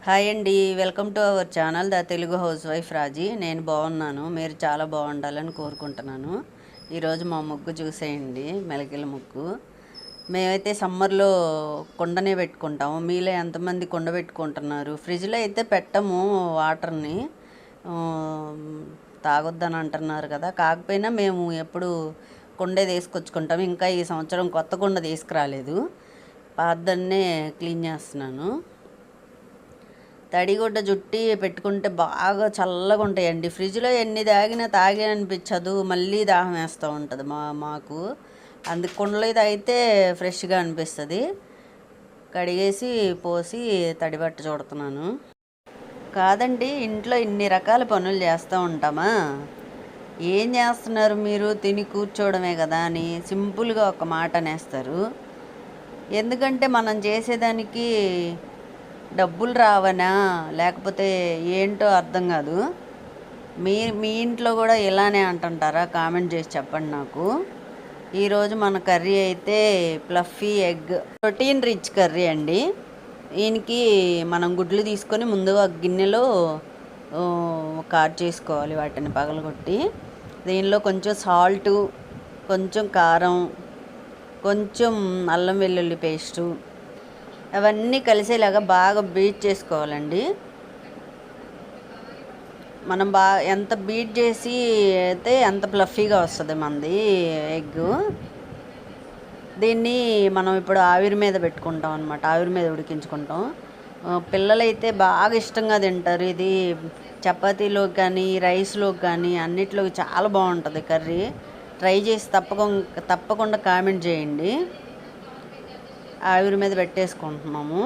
Hi అండి, welcome to our channel the Telugu housewife Raji. నేను బాగున్నాను, మీరు చాలా బాగుండాలని కోరుకుంటున్నాను. ఈరోజు మా ముగ్గు చూసేయండి, మెలకిల ముగ్గు. మేమైతే సమ్మర్లో కుండనే పెట్టుకుంటాము. మీలో ఎంతమంది కుండ పెట్టుకుంటున్నారు? ఫ్రిడ్జ్లో అయితే పెట్టము వాటర్ని, తాగొద్దని అంటున్నారు కదా. కాకపోయినా మేము ఎప్పుడు కుండే తీసుకొచ్చుకుంటాము. ఇంకా ఈ సంవత్సరం కొత్త కుండ తీసుకురాలేదు, పాతదాన్నే క్లీన్ చేస్తున్నాను. తడిగుడ్డ జుట్టి పెట్టుకుంటే బాగా చల్లగా ఉంటాయండి. ఫ్రిడ్జ్లో ఎన్ని తాగే అనిపించదు, మళ్ళీ దాహం వేస్తూ ఉంటుంది మాకు. అందుకు కుండలో తాగితే ఫ్రెష్గా అనిపిస్తుంది. కడిగేసి పోసి తడిబట్ట చూడుతున్నాను. కాదండి, ఇంట్లో ఇన్ని రకాల పనులు చేస్తూ ఉంటామా? ఏం చేస్తున్నారు మీరు? తిని కూర్చోవడమే కదా అని సింపుల్గా ఒక మాట అనేస్తారు. ఎందుకంటే మనం చేసేదానికి డబ్బులు రావనా, లేకపోతే ఏంటో అర్థం కాదు. మీ ఇంట్లో కూడా ఇలానే అంటుంటారా? కామెంట్ చేసి చెప్పండి నాకు. ఈరోజు మన కర్రీ అయితే fluffy egg, protein rich curry అండి. దీనికి మనం గుడ్లు తీసుకొని ముందుగా గిన్నెలో కాట్ చేసుకోవాలి, వాటిని పగలగొట్టి. దీనిలో కొంచెం సాల్టు, కొంచెం కారం, కొంచెం అల్లం వెల్లుల్లి పేస్టు, అవన్నీ కలిసేలాగా బాగా బీట్ చేసుకోవాలండి. మనం ఎంత బీట్ చేసి అయితే అంత ఫ్లఫీగా వస్తుంది మనది ఎగ్. దీన్ని మనం ఇప్పుడు ఆవిరి మీద పెట్టుకుంటాం అనమాట, ఆవిరి మీద ఉడికించుకుంటాం. పిల్లలైతే బాగా ఇష్టంగా తింటారు. ఇది చపాతీలోకి కానీ రైస్లోకి కానీ అన్నిట్లోకి చాలా బాగుంటుంది కర్రీ. ట్రై చేసి తప్పకుండా కామెంట్ చేయండి. ఆవిరి మీద పెట్టేసుకుంటున్నాము.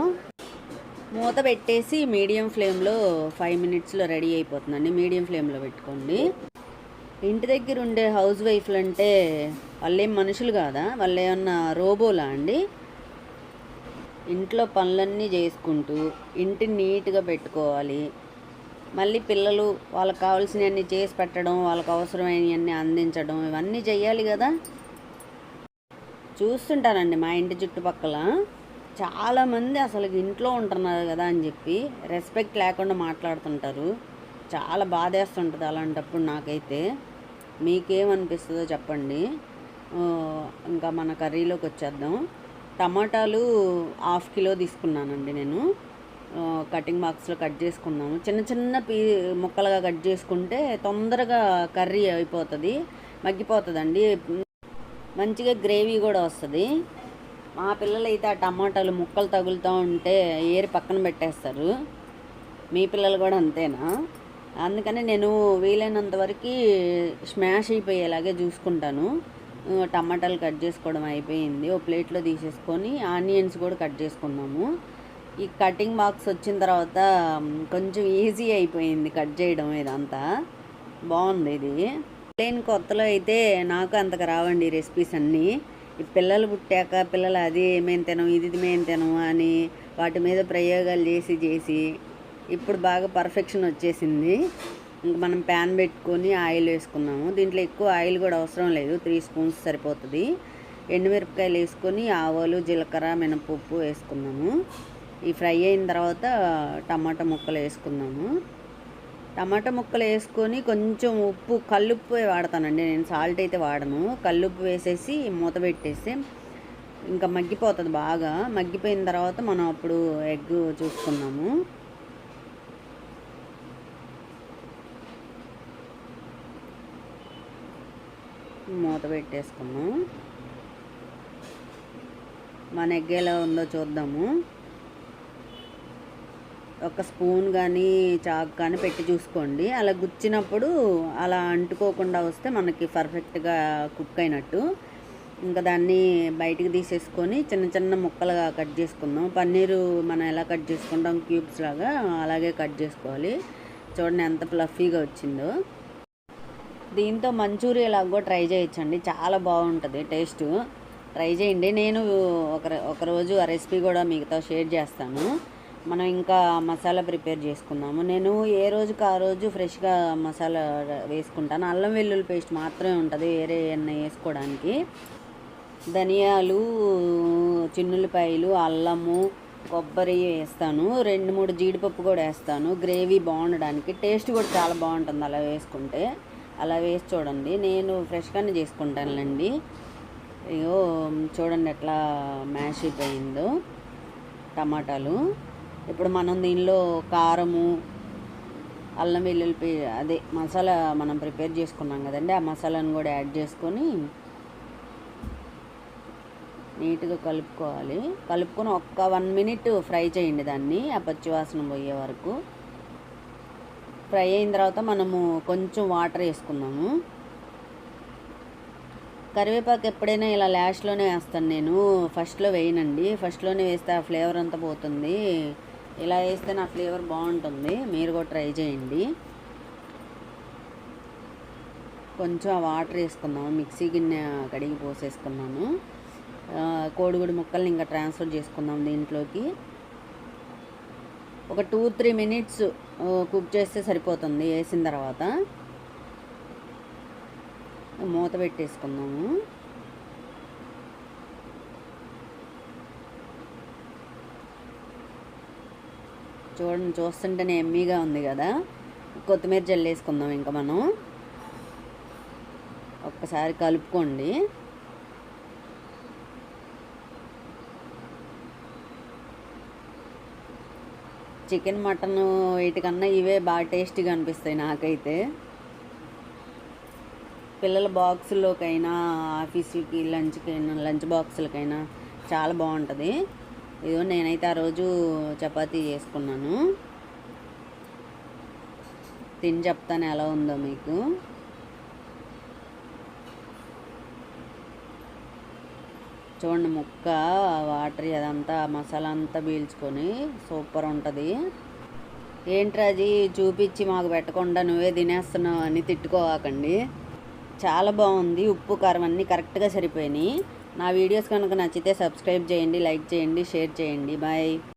మూత పెట్టేసి మీడియం ఫ్లేమ్లో 5 మినిట్స్లో రెడీ అయిపోతుందండి. మీడియం ఫ్లేమ్లో పెట్టుకోండి. ఇంటి దగ్గర ఉండే హౌస్ వైఫ్లు అంటే వాళ్ళేం మనుషులు కాదా? వాళ్ళు ఏమన్నా రోబోలా అండి? ఇంట్లో పనులన్నీ చేసుకుంటూ ఇంటిని నీట్గా పెట్టుకోవాలి. మళ్ళీ పిల్లలు వాళ్ళకి కావాల్సినవన్నీ చేసి పెట్టడం, వాళ్ళకి అవసరమైనవన్నీ అందించడం, ఇవన్నీ చెయ్యాలి కదా. చూస్తుంటానండి మా ఇంటి చుట్టుపక్కల చాలామంది అసలు ఇంట్లో ఉంటున్నారు కదా అని చెప్పి రెస్పెక్ట్ లేకుండా మాట్లాడుతుంటారు. చాలా బాధేస్తుంటుంది అలాంటప్పుడు నాకైతే. మీకేమనిపిస్తుందో చెప్పండి. ఇంకా మన కర్రీలోకి వచ్చేద్దాం. టమాటాలు 1/2 కిలో తీసుకున్నానండి నేను. కటింగ్ బాక్స్లో కట్ చేసుకున్నాను. చిన్న చిన్న ముక్కలుగా కట్ చేసుకుంటే తొందరగా కర్రీ అయిపోతుంది, మగ్గిపోతుందండి. మంచిగా గ్రేవీ కూడా వస్తుంది. మా పిల్లలు అయితే ఆ టమాటాలు ముక్కలు తగులుతూ ఉంటే ఏరి పక్కన పెట్టేస్తారు. మీ పిల్లలు కూడా అంతేనా? అందుకని నేను వీలైనంత వరకు స్మాష్ అయిపోయేలాగే చూసుకుంటాను. టమాటాలు కట్ చేసుకోవడం అయిపోయింది. ఓ ప్లేట్లో తీసేసుకొని ఆనియన్స్ కూడా కట్ చేసుకున్నాము. ఈ కటింగ్ బాక్స్ వచ్చిన తర్వాత కొంచెం ఈజీ అయిపోయింది కట్ చేయడం. ఇదంతా బాగుంది. ఇది లేని కొత్తలో అయితే నాకు అంతగా రావండి రెసిపీస్ అన్నీ. ఈ పిల్లలు పుట్టాక పిల్లలు అది మేము తినం, ఇది మేము తినం అని వాటి మీద ప్రయోగాలు చేసి ఇప్పుడు బాగా పర్ఫెక్షన్ వచ్చేసింది. ఇంక మనం ప్యాన్ పెట్టుకొని ఆయిల్ వేసుకున్నాము. దీంట్లో ఎక్కువ ఆయిల్ కూడా అవసరం లేదు, 3 స్పూన్స్ సరిపోతుంది. ఎండుమిరపకాయలు వేసుకొని ఆవాలు, జీలకర్ర, మినపప్పు వేసుకున్నాము. ఈ ఫ్రై అయిన తర్వాత టమాటా ముక్కలు వేసుకున్నాము. టమాటా ముక్కలు వేసుకొని కొంచెం ఉప్పు, కల్లుప్పు వాడతానండి నేను, సాల్ట్ అయితే వాడను. కల్లుప్పు వేసేసి మూత పెట్టేసి ఇంకా మగ్గిపోతుంది. బాగా మగ్గిపోయిన తర్వాత మనం అప్పుడు ఎగ్ చూసుకున్నాము. మూత పెట్టేసుకున్నాం. మన ఎగ్ ఎలా ఉందో చూద్దాము. ఒక స్పూన్ కానీ చాకు కానీ పెట్టి చూసుకోండి. అలా గుచ్చినప్పుడు అలా అంటుకోకుండా వస్తే మనకి పర్ఫెక్ట్గా కుక్ అయినట్టు. ఇంకా దాన్ని బయటికి తీసేసుకొని చిన్న చిన్న ముక్కలుగా కట్ చేసుకుందాం. పన్నీరు మనం ఎలా కట్ చేసుకుంటాం క్యూబ్స్ లాగా, అలాగే కట్ చేసుకోవాలి. చూడండి ఎంత ఫ్లఫీగా వచ్చిందో. దీంతో మంచూరియా లాగా కూడా ట్రై చేయొచ్చండి, చాలా బాగుంటుంది టేస్ట్. ట్రై చేయండి. నేను ఒకరోజు ఆ రెసిపీ కూడా మీతో షేర్ చేస్తాను. మనం ఇంకా మసాలా ప్రిపేర్ చేసుకుందాము. నేను ఏ రోజుకి ఆ రోజు ఫ్రెష్గా మసాలా వేసుకుంటాను. అల్లం వెల్లుల్లి పేస్ట్ మాత్రమే ఉంటుంది, వేరే ఏమన్నా వేసుకోవడానికి. ధనియాలు, చిన్నులపాయలు, అల్లము, కొబ్బరి వేస్తాను, 2-3 జీడిపప్పు కూడా వేస్తాను గ్రేవీ బాగుండడానికి. టేస్ట్ కూడా చాలా బాగుంటుంది అలా వేసుకుంటే. అలా వేసి చూడండి. నేను ఫ్రెష్గానే చేసుకుంటానులేండి. అయ్యో చూడండి ఎట్లా మ్యాష్ అయిపోయిందో టమాటాలు. ఇప్పుడు మనం దీనిలో కారము, అల్లం వెల్లుల్లి అదే మసాలా మనం ప్రిపేర్ చేసుకున్నాం కదండి, ఆ మసాలాను కూడా యాడ్ చేసుకొని నీట్గా కలుపుకోవాలి. కలుపుకొని ఒక్క 1 మినిట్ ఫ్రై చేయండి దాన్ని, ఆ పచ్చివాసన పోయే వరకు. ఫ్రై అయిన తర్వాత మనము కొంచెం వాటర్ వేసుకుందాము. కరివేపాకు ఎప్పుడైనా ఇలా లాస్ట్లోనే వేస్తాను నేను, ఫస్ట్లో వేయనండి. ఫస్ట్లోనే వేస్తే ఆ ఫ్లేవర్ అంతా పోతుంది. ఇలా వేస్తే నా ఫ్లేవర్ బాగుంటుంది. మీరు కూడా ట్రై చేయండి. కొంచెం ఆ వాటర్ వేసుకుందాము. మిక్సీ గిన్నె కడిగి పోసేసుకున్నాను. కోడిగుడి ముక్కల్ని ఇంకా ట్రాన్స్ఫర్ చేసుకుందాం దీంట్లోకి. ఒక 2-3 మినిట్స్ కుక్ చేస్తే సరిపోతుంది. వేసిన తర్వాత మూత పెట్టేసుకుందాము. చూడండి, చూస్తుంటేనే ఎమ్మీగా ఉంది కదా. కొత్తిమీర జల్లేసుకుందాం ఇంకా మనం. ఒక్కసారి కలుపుకోండి. చికెన్, మటన్ వీటికన్నా ఇవే బాగా టేస్టీగా అనిపిస్తాయి నాకైతే. పిల్లల బాక్సుల్లోకైనా, ఆఫీస్కి లంచ్ బాక్సులకైనా చాలా బాగుంటుంది. ఇదిగో నేనైతే ఆ రోజు చపాతీ చేసుకున్నాను. తిని చెప్తాను ఎలా ఉందో మీకు. చూడండి, ముక్క వాటర్ అదంతా మసాలా అంతా పీల్చుకొని సూపర్ ఉంటుంది. ఏంట్రాజీ చూపించి మాకు పెట్టకుండా నువ్వే తినేస్తున్నావు అని తిట్టుకోవాకండి. చాలా బాగుంది. ఉప్పు కారం అన్నీ కరెక్ట్గా సరిపోయినాయి. నా వీడియోస్ కనుక నచ్చితే సబ్స్క్రైబ్ చేయండి, లైక్ చేయండి, షేర్ చేయండి. బాయ్.